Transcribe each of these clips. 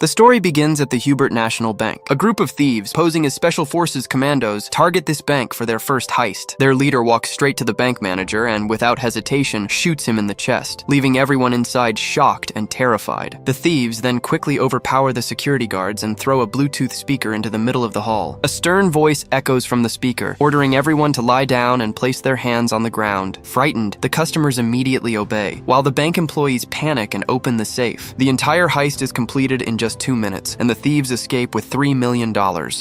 The story begins at the Hubert National Bank. A group of thieves, posing as Special Forces commandos, target this bank for their first heist. Their leader walks straight to the bank manager and, without hesitation, shoots him in the chest, leaving everyone inside shocked and terrified. The thieves then quickly overpower the security guards and throw a Bluetooth speaker into the middle of the hall. A stern voice echoes from the speaker, ordering everyone to lie down and place their hands on the ground. Frightened, the customers immediately obey, while the bank employees panic and open the safe. The entire heist is completed in just 2 minutes, and the thieves escape with $3 million.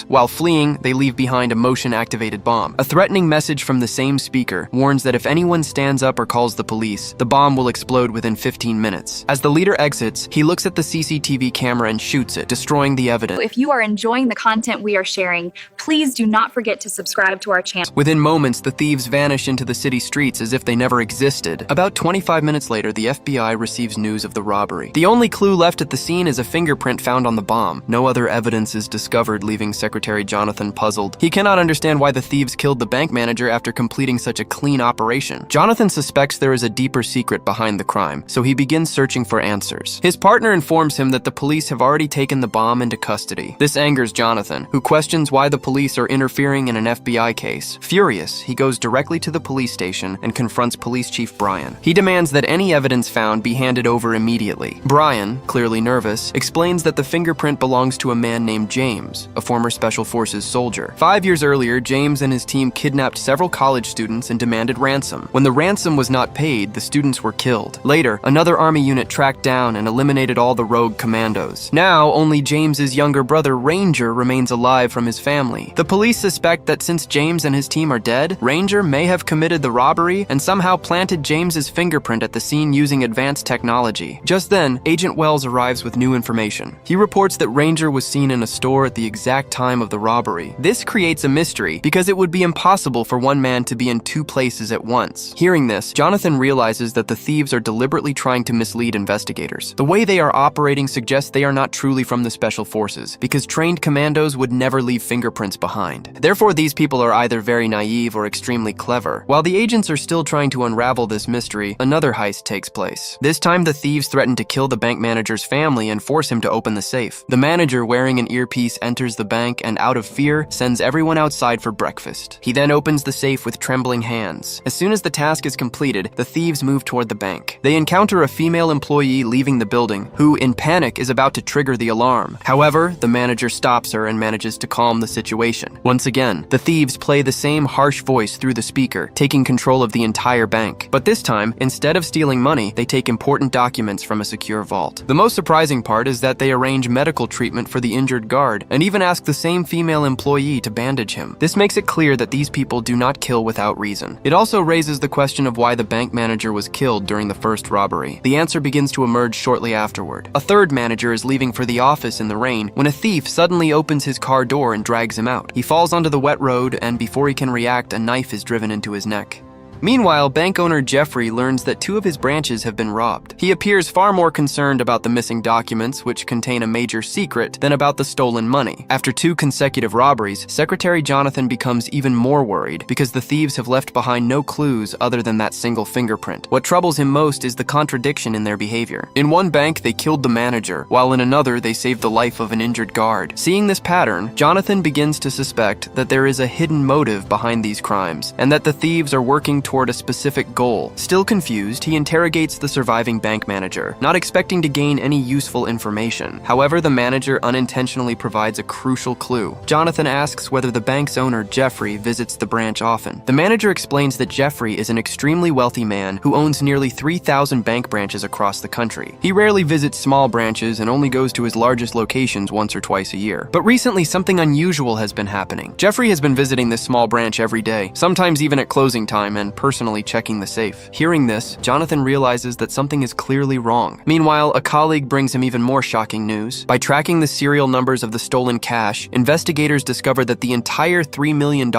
While fleeing, they leave behind a motion-activated bomb. A threatening message from the same speaker warns that if anyone stands up or calls the police, the bomb will explode within 15 minutes. As the leader exits, he looks at the CCTV camera and shoots it, destroying the evidence. If you are enjoying the content we are sharing, please do not forget to subscribe to our channel. Within moments, the thieves vanish into the city streets as if they never existed. About 25 minutes later, the FBI receives news of the robbery. The only clue left at the scene is a fingerprint found on the bomb. No other evidence is discovered, leaving Secretary Jonathan puzzled. He cannot understand why the thieves killed the bank manager after completing such a clean operation. Jonathan suspects there is a deeper secret behind the crime, so he begins searching for answers. His partner informs him that the police have already taken the bomb into custody. This angers Jonathan, who questions why the police are interfering in an FBI case. Furious, he goes directly to the police station and confronts Police Chief Brian. He demands that any evidence found be handed over immediately. Brian, clearly nervous, explains that the fingerprint belongs to a man named James, a former Special Forces soldier. 5 years earlier, James and his team kidnapped several college students and demanded ransom. When the ransom was not paid, the students were killed. Later, another army unit tracked down and eliminated all the rogue commandos. Now, only James's younger brother, Ranger, remains alive from his family. The police suspect that since James and his team are dead, Ranger may have committed the robbery and somehow planted James's fingerprint at the scene using advanced technology. Just then, Agent Wells arrives with new information. He reports that Ranger was seen in a store at the exact time of the robbery. This creates a mystery because it would be impossible for one man to be in two places at once. Hearing this, Jonathan realizes that the thieves are deliberately trying to mislead investigators. The way they are operating suggests they are not truly from the Special Forces, because trained commandos would never leave fingerprints behind. Therefore, these people are either very naive or extremely clever. While the agents are still trying to unravel this mystery, another heist takes place. This time, the thieves threaten to kill the bank manager's family and force him to open the safe. The manager, wearing an earpiece, enters the bank and, out of fear, sends everyone outside for breakfast. He then opens the safe with trembling hands. As soon as the task is completed, the thieves move toward the bank. They encounter a female employee leaving the building, who, in panic, is about to trigger the alarm. However, the manager stops her and manages to calm the situation. Once again, the thieves play the same harsh voice through the speaker, taking control of the entire bank. But this time, instead of stealing money, they take important documents from a secure vault. The most surprising part is that they arrange medical treatment for the injured guard, and even ask the same female employee to bandage him. This makes it clear that these people do not kill without reason. It also raises the question of why the bank manager was killed during the first robbery. The answer begins to emerge shortly afterward. A third manager is leaving for the office in the rain when a thief suddenly opens his car door and drags him out. He falls onto the wet road, and before he can react, a knife is driven into his neck. Meanwhile, bank owner Jeffrey learns that 2 of his branches have been robbed. He appears far more concerned about the missing documents, which contain a major secret, than about the stolen money. After 2 consecutive robberies, Secretary Jonathan becomes even more worried because the thieves have left behind no clues other than that single fingerprint. What troubles him most is the contradiction in their behavior. In one bank, they killed the manager, while in another, they saved the life of an injured guard. Seeing this pattern, Jonathan begins to suspect that there is a hidden motive behind these crimes, and that the thieves are working toward a specific goal. Still confused, he interrogates the surviving bank manager, not expecting to gain any useful information. However, the manager unintentionally provides a crucial clue. Jonathan asks whether the bank's owner, Jeffrey, visits the branch often. The manager explains that Jeffrey is an extremely wealthy man who owns nearly 3,000 bank branches across the country. He rarely visits small branches and only goes to his largest locations once or twice a year. But recently, something unusual has been happening. Jeffrey has been visiting this small branch every day, sometimes even at closing time, and personally checking the safe. Hearing this, Jonathan realizes that something is clearly wrong. Meanwhile, a colleague brings him even more shocking news. By tracking the serial numbers of the stolen cash, investigators discover that the entire $3 million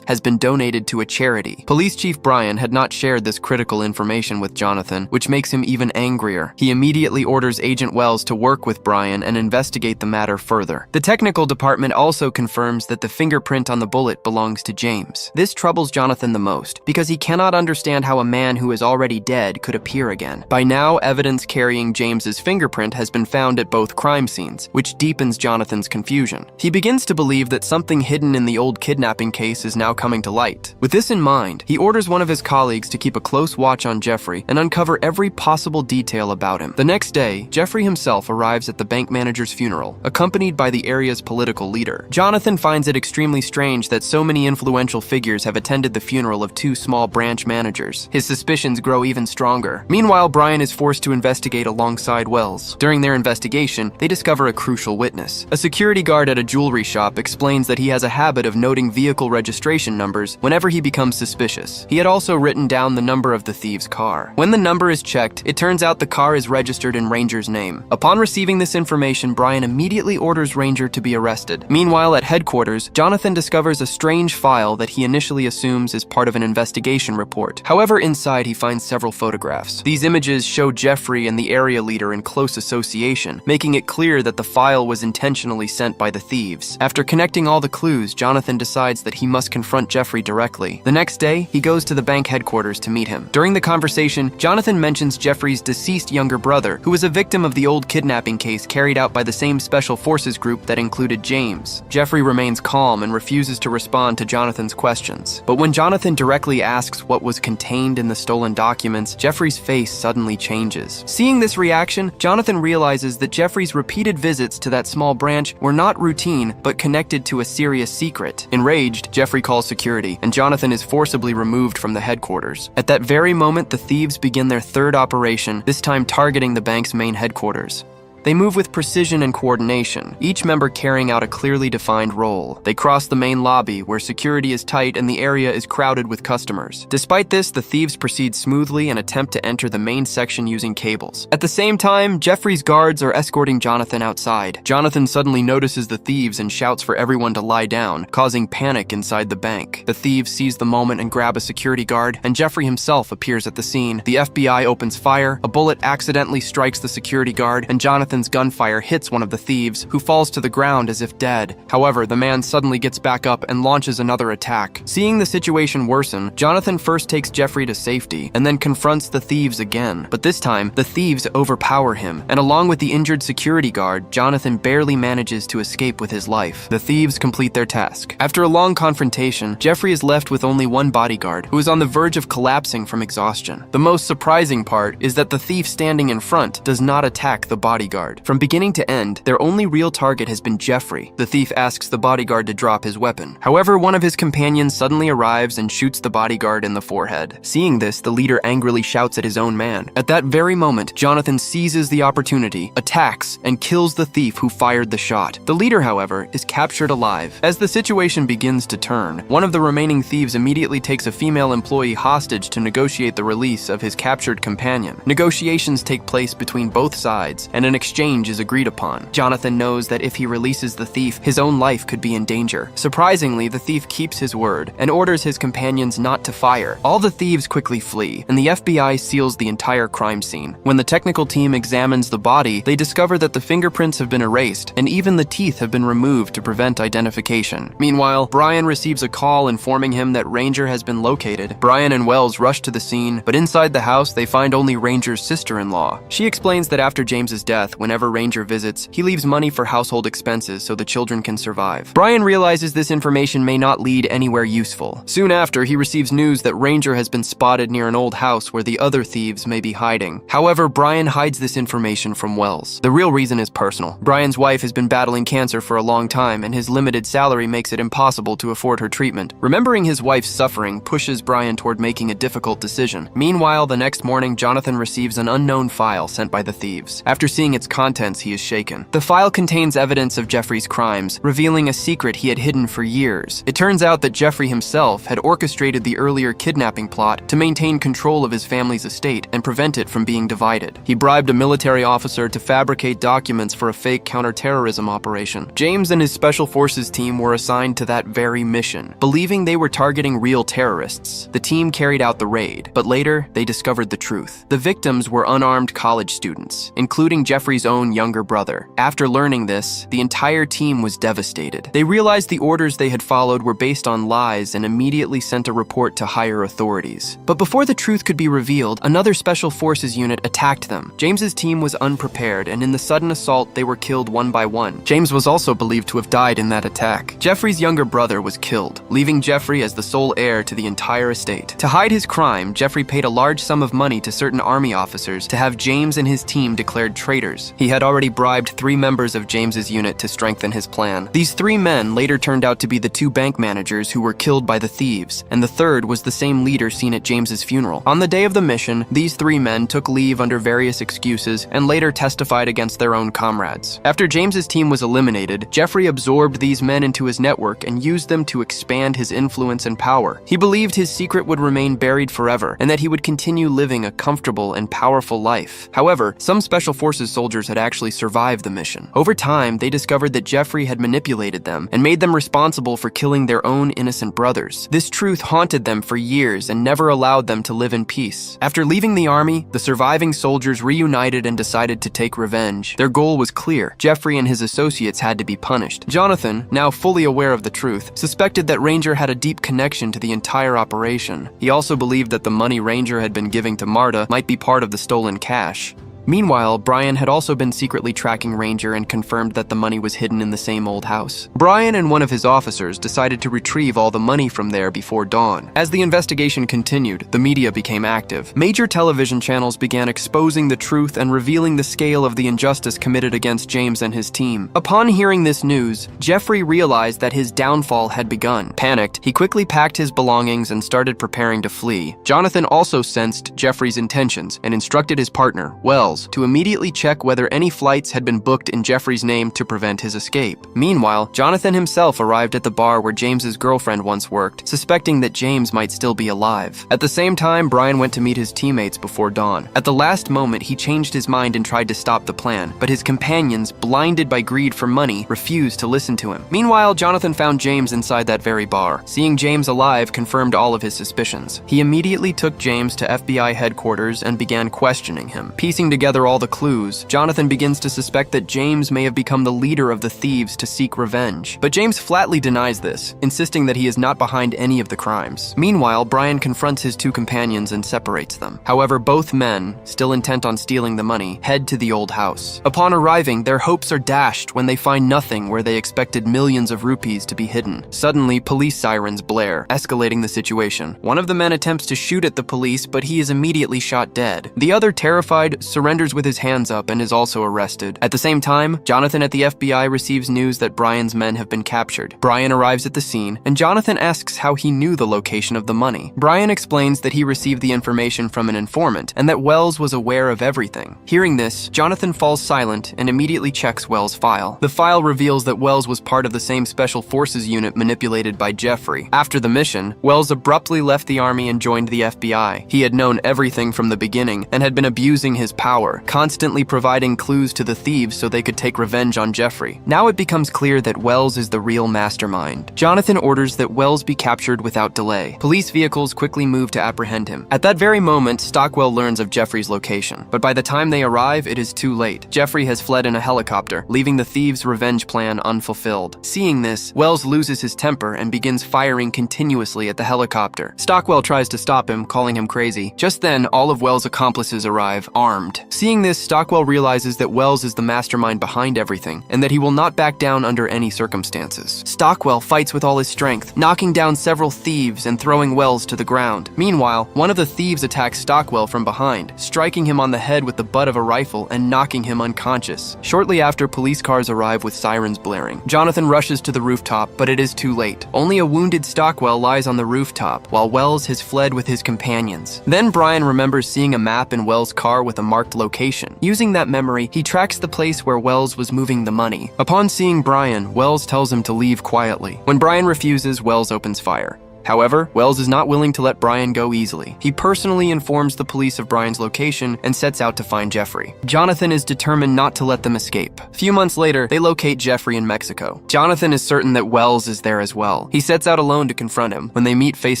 has been donated to a charity. Police Chief Brian had not shared this critical information with Jonathan, which makes him even angrier. He immediately orders Agent Wells to work with Brian and investigate the matter further. The technical department also confirms that the fingerprint on the bullet belongs to James. This troubles Jonathan the most, because he cannot understand how a man who is already dead could appear again. By now, evidence carrying James's fingerprint has been found at both crime scenes, which deepens Jonathan's confusion. He begins to believe that something hidden in the old kidnapping case is now coming to light. With this in mind, he orders one of his colleagues to keep a close watch on Jeffrey and uncover every possible detail about him. The next day, Jeffrey himself arrives at the bank manager's funeral, accompanied by the area's political leader. Jonathan finds it extremely strange that so many influential figures have attended the funeral of two small branch managers. His suspicions grow even stronger. Meanwhile, Brian is forced to investigate alongside Wells. During their investigation, they discover a crucial witness. A security guard at a jewelry shop explains that he has a habit of noting vehicle registration numbers whenever he becomes suspicious. He had also written down the number of the thief's car. When the number is checked, it turns out the car is registered in Ranger's name. Upon receiving this information, Brian immediately orders Ranger to be arrested. Meanwhile, at headquarters, Jonathan discovers a strange file that he initially assumes is part of an investigation report. However, inside he finds several photographs. These images show Jeffrey and the area leader in close association, making it clear that the file was intentionally sent by the thieves. After connecting all the clues, Jonathan decides that he must confront Jeffrey directly. The next day, he goes to the bank headquarters to meet him. During the conversation, Jonathan mentions Jeffrey's deceased younger brother, who was a victim of the old kidnapping case carried out by the same special forces group that included James. Jeffrey remains calm and refuses to respond to Jonathan's questions. But when Jonathan directly asks what was contained in the stolen documents, Jeffrey's face suddenly changes. Seeing this reaction, Jonathan realizes that Jeffrey's repeated visits to that small branch were not routine, but connected to a serious secret. Enraged, Jeffrey calls security, and Jonathan is forcibly removed from the headquarters. At that very moment, the thieves begin their third operation, this time targeting the bank's main headquarters. They move with precision and coordination, each member carrying out a clearly defined role. They cross the main lobby, where security is tight and the area is crowded with customers. Despite this, the thieves proceed smoothly and attempt to enter the main section using cables. At the same time, Jeffrey's guards are escorting Jonathan outside. Jonathan suddenly notices the thieves and shouts for everyone to lie down, causing panic inside the bank. The thieves seize the moment and grab a security guard, and Jeffrey himself appears at the scene. The FBI opens fire, a bullet accidentally strikes the security guard, and Jonathan's gunfire hits one of the thieves, who falls to the ground as if dead. However, the man suddenly gets back up and launches another attack. Seeing the situation worsen, Jonathan first takes Jeffrey to safety, and then confronts the thieves again. But this time, the thieves overpower him, and along with the injured security guard, Jonathan barely manages to escape with his life. The thieves complete their task. After a long confrontation, Jeffrey is left with only one bodyguard, who is on the verge of collapsing from exhaustion. The most surprising part is that the thief standing in front does not attack the bodyguard. From beginning to end, their only real target has been Jeffrey. The thief asks the bodyguard to drop his weapon. However, one of his companions suddenly arrives and shoots the bodyguard in the forehead. Seeing this, the leader angrily shouts at his own man. At that very moment, Jonathan seizes the opportunity, attacks, and kills the thief who fired the shot. The leader, however, is captured alive. As the situation begins to turn, one of the remaining thieves immediately takes a female employee hostage to negotiate the release of his captured companion. Negotiations take place between both sides, and an exchange is agreed upon. Jonathan knows that if he releases the thief, his own life could be in danger. Surprisingly, the thief keeps his word and orders his companions not to fire. All the thieves quickly flee, and the FBI seals the entire crime scene. When the technical team examines the body, they discover that the fingerprints have been erased, and even the teeth have been removed to prevent identification. Meanwhile, Brian receives a call informing him that Ranger has been located. Brian and Wells rush to the scene, but inside the house, they find only Ranger's sister-in-law. She explains that after James's death, whenever Ranger visits, he leaves money for household expenses so the children can survive. Brian realizes this information may not lead anywhere useful. Soon after, he receives news that Ranger has been spotted near an old house where the other thieves may be hiding. However, Brian hides this information from Wells. The real reason is personal. Brian's wife has been battling cancer for a long time, and his limited salary makes it impossible to afford her treatment. Remembering his wife's suffering pushes Brian toward making a difficult decision. Meanwhile, the next morning, Jonathan receives an unknown file sent by the thieves. After seeing its contents, he is shaken. The file contains evidence of Jeffrey's crimes, revealing a secret he had hidden for years. It turns out that Jeffrey himself had orchestrated the earlier kidnapping plot to maintain control of his family's estate and prevent it from being divided. He bribed a military officer to fabricate documents for a fake counterterrorism operation. James and his special forces team were assigned to that very mission. Believing they were targeting real terrorists, the team carried out the raid, but later they discovered the truth. The victims were unarmed college students, including Jeffrey's Jeffrey's own younger brother. After learning this, the entire team was devastated. They realized the orders they had followed were based on lies and immediately sent a report to higher authorities. But before the truth could be revealed, another special forces unit attacked them. James's team was unprepared, and in the sudden assault, they were killed one by one. James was also believed to have died in that attack. Jeffrey's younger brother was killed, leaving Jeffrey as the sole heir to the entire estate. To hide his crime, Jeffrey paid a large sum of money to certain army officers to have James and his team declared traitors. He had already bribed 3 members of James's unit to strengthen his plan. These 3 men later turned out to be the 2 bank managers who were killed by the thieves, and the third was the same leader seen at James's funeral. On the day of the mission, these 3 men took leave under various excuses and later testified against their own comrades. After James's team was eliminated, Jeffrey absorbed these men into his network and used them to expand his influence and power. He believed his secret would remain buried forever and that he would continue living a comfortable and powerful life. However, some Special Forces soldiers had actually survived the mission. Over time, they discovered that Jeffrey had manipulated them and made them responsible for killing their own innocent brothers. This truth haunted them for years and never allowed them to live in peace. After leaving the army, the surviving soldiers reunited and decided to take revenge. Their goal was clear. Jeffrey and his associates had to be punished. Jonathan, now fully aware of the truth, suspected that Ranger had a deep connection to the entire operation. He also believed that the money Ranger had been giving to Marta might be part of the stolen cash. Meanwhile, Brian had also been secretly tracking Ranger and confirmed that the money was hidden in the same old house. Brian and one of his officers decided to retrieve all the money from there before dawn. As the investigation continued, the media became active. Major television channels began exposing the truth and revealing the scale of the injustice committed against James and his team. Upon hearing this news, Jeffrey realized that his downfall had begun. Panicked, he quickly packed his belongings and started preparing to flee. Jonathan also sensed Jeffrey's intentions and instructed his partner, Wells, to immediately check whether any flights had been booked in Jeffrey's name to prevent his escape. Meanwhile, Jonathan himself arrived at the bar where James's girlfriend once worked, suspecting that James might still be alive. At the same time, Brian went to meet his teammates before dawn. At the last moment, he changed his mind and tried to stop the plan, but his companions, blinded by greed for money, refused to listen to him. Meanwhile, Jonathan found James inside that very bar. Seeing James alive confirmed all of his suspicions. He immediately took James to FBI headquarters and began questioning him. Piecing together all the clues, Jonathan begins to suspect that James may have become the leader of the thieves to seek revenge. But James flatly denies this, insisting that he is not behind any of the crimes. Meanwhile, Brian confronts his 2 companions and separates them. However, both men, still intent on stealing the money, head to the old house. Upon arriving, their hopes are dashed when they find nothing where they expected millions of rupees to be hidden. Suddenly, police sirens blare, escalating the situation. One of the men attempts to shoot at the police, but he is immediately shot dead. The other, terrified, surrenders with his hands up and is also arrested. At the same time, Jonathan at the FBI receives news that Brian's men have been captured. Brian arrives at the scene, and Jonathan asks how he knew the location of the money. Brian explains that he received the information from an informant and that Wells was aware of everything. Hearing this, Jonathan falls silent and immediately checks Wells' file. The file reveals that Wells was part of the same Special Forces unit manipulated by Jeffrey. After the mission, Wells abruptly left the army and joined the FBI. He had known everything from the beginning and had been abusing his power, constantly providing clues to the thieves so they could take revenge on Jeffrey. Now it becomes clear that Wells is the real mastermind. Jonathan orders that Wells be captured without delay. Police vehicles quickly move to apprehend him. At that very moment, Stockwell learns of Jeffrey's location, but by the time they arrive, it is too late. Jeffrey has fled in a helicopter, leaving the thieves' revenge plan unfulfilled. Seeing this, Wells loses his temper and begins firing continuously at the helicopter. Stockwell tries to stop him, calling him crazy. Just then, all of Wells' accomplices arrive, armed. Seeing this, Stockwell realizes that Wells is the mastermind behind everything, and that he will not back down under any circumstances. Stockwell fights with all his strength, knocking down several thieves and throwing Wells to the ground. Meanwhile, one of the thieves attacks Stockwell from behind, striking him on the head with the butt of a rifle and knocking him unconscious. Shortly after, police cars arrive with sirens blaring. Jonathan rushes to the rooftop, but it is too late. Only a wounded Stockwell lies on the rooftop, while Wells has fled with his companions. Then Brian remembers seeing a map in Wells' car with a marked location. Using that memory, he tracks the place where Wells was moving the money. Upon seeing Brian, Wells tells him to leave quietly. When Brian refuses, Wells opens fire. However, Wells is not willing to let Brian go easily. He personally informs the police of Brian's location and sets out to find Jeffrey. Jonathan is determined not to let them escape. A few months later, they locate Jeffrey in Mexico. Jonathan is certain that Wells is there as well. He sets out alone to confront him. When they meet face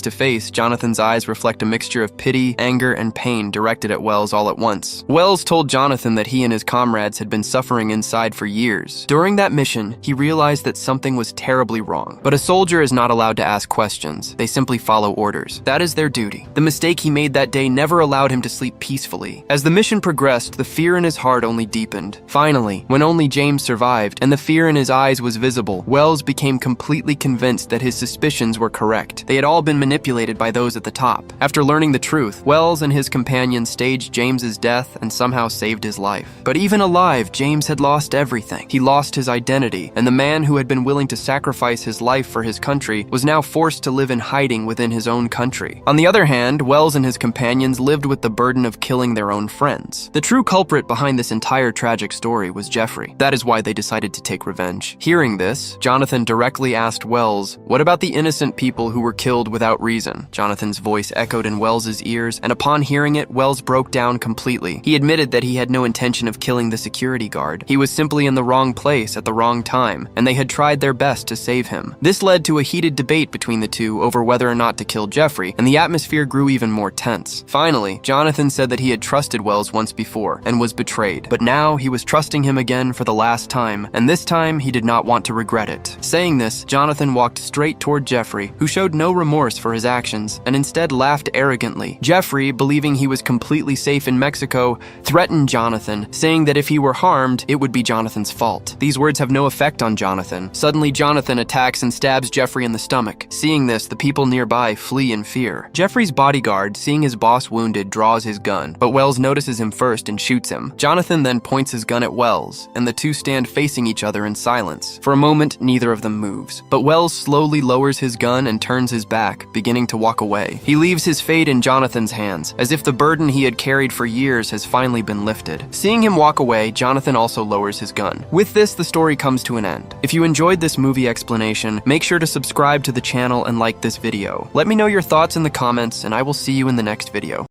to face, Jonathan's eyes reflect a mixture of pity, anger, and pain directed at Wells all at once. Wells told Jonathan that he and his comrades had been suffering inside for years. During that mission, he realized that something was terribly wrong. But a soldier is not allowed to ask questions. They simply follow orders. That is their duty. The mistake he made that day never allowed him to sleep peacefully. As the mission progressed, the fear in his heart only deepened. Finally, when only James survived and the fear in his eyes was visible, Wells became completely convinced that his suspicions were correct. They had all been manipulated by those at the top. After learning the truth, Wells and his companions staged James's death and somehow saved his life. But even alive, James had lost everything. He lost his identity, and the man who had been willing to sacrifice his life for his country was now forced to live in hiding within his own country. On the other hand, Wells and his companions lived with the burden of killing their own friends. The true culprit behind this entire tragic story was Jeffrey. That is why they decided to take revenge. Hearing this, Jonathan directly asked Wells, "What about the innocent people who were killed without reason?" Jonathan's voice echoed in Wells's ears, and upon hearing it, Wells broke down completely. He admitted that he had no intention of killing the security guard. He was simply in the wrong place at the wrong time, and they had tried their best to save him. This led to a heated debate between the two over whether or not to kill Jeffrey, and the atmosphere grew even more tense. Finally, Jonathan said that he had trusted Wells once before and was betrayed, but now he was trusting him again for the last time, and this time he did not want to regret it. Saying this, Jonathan walked straight toward Jeffrey, who showed no remorse for his actions and instead laughed arrogantly. Jeffrey, believing he was completely safe in Mexico, threatened Jonathan, saying that if he were harmed, it would be Jonathan's fault. These words have no effect on Jonathan. Suddenly, Jonathan attacks and stabs Jeffrey in the stomach. Seeing this, the people nearby flee in fear. Jeffrey's bodyguard, seeing his boss wounded, draws his gun, but Wells notices him first and shoots him. Jonathan then points his gun at Wells, and the two stand facing each other in silence. For a moment, neither of them moves, but Wells slowly lowers his gun and turns his back, beginning to walk away. He leaves his fate in Jonathan's hands, as if the burden he had carried for years has finally been lifted. Seeing him walk away, Jonathan also lowers his gun. With this, the story comes to an end. If you enjoyed this movie explanation, make sure to subscribe to the channel and like this video. Let me know your thoughts in the comments, and I will see you in the next video.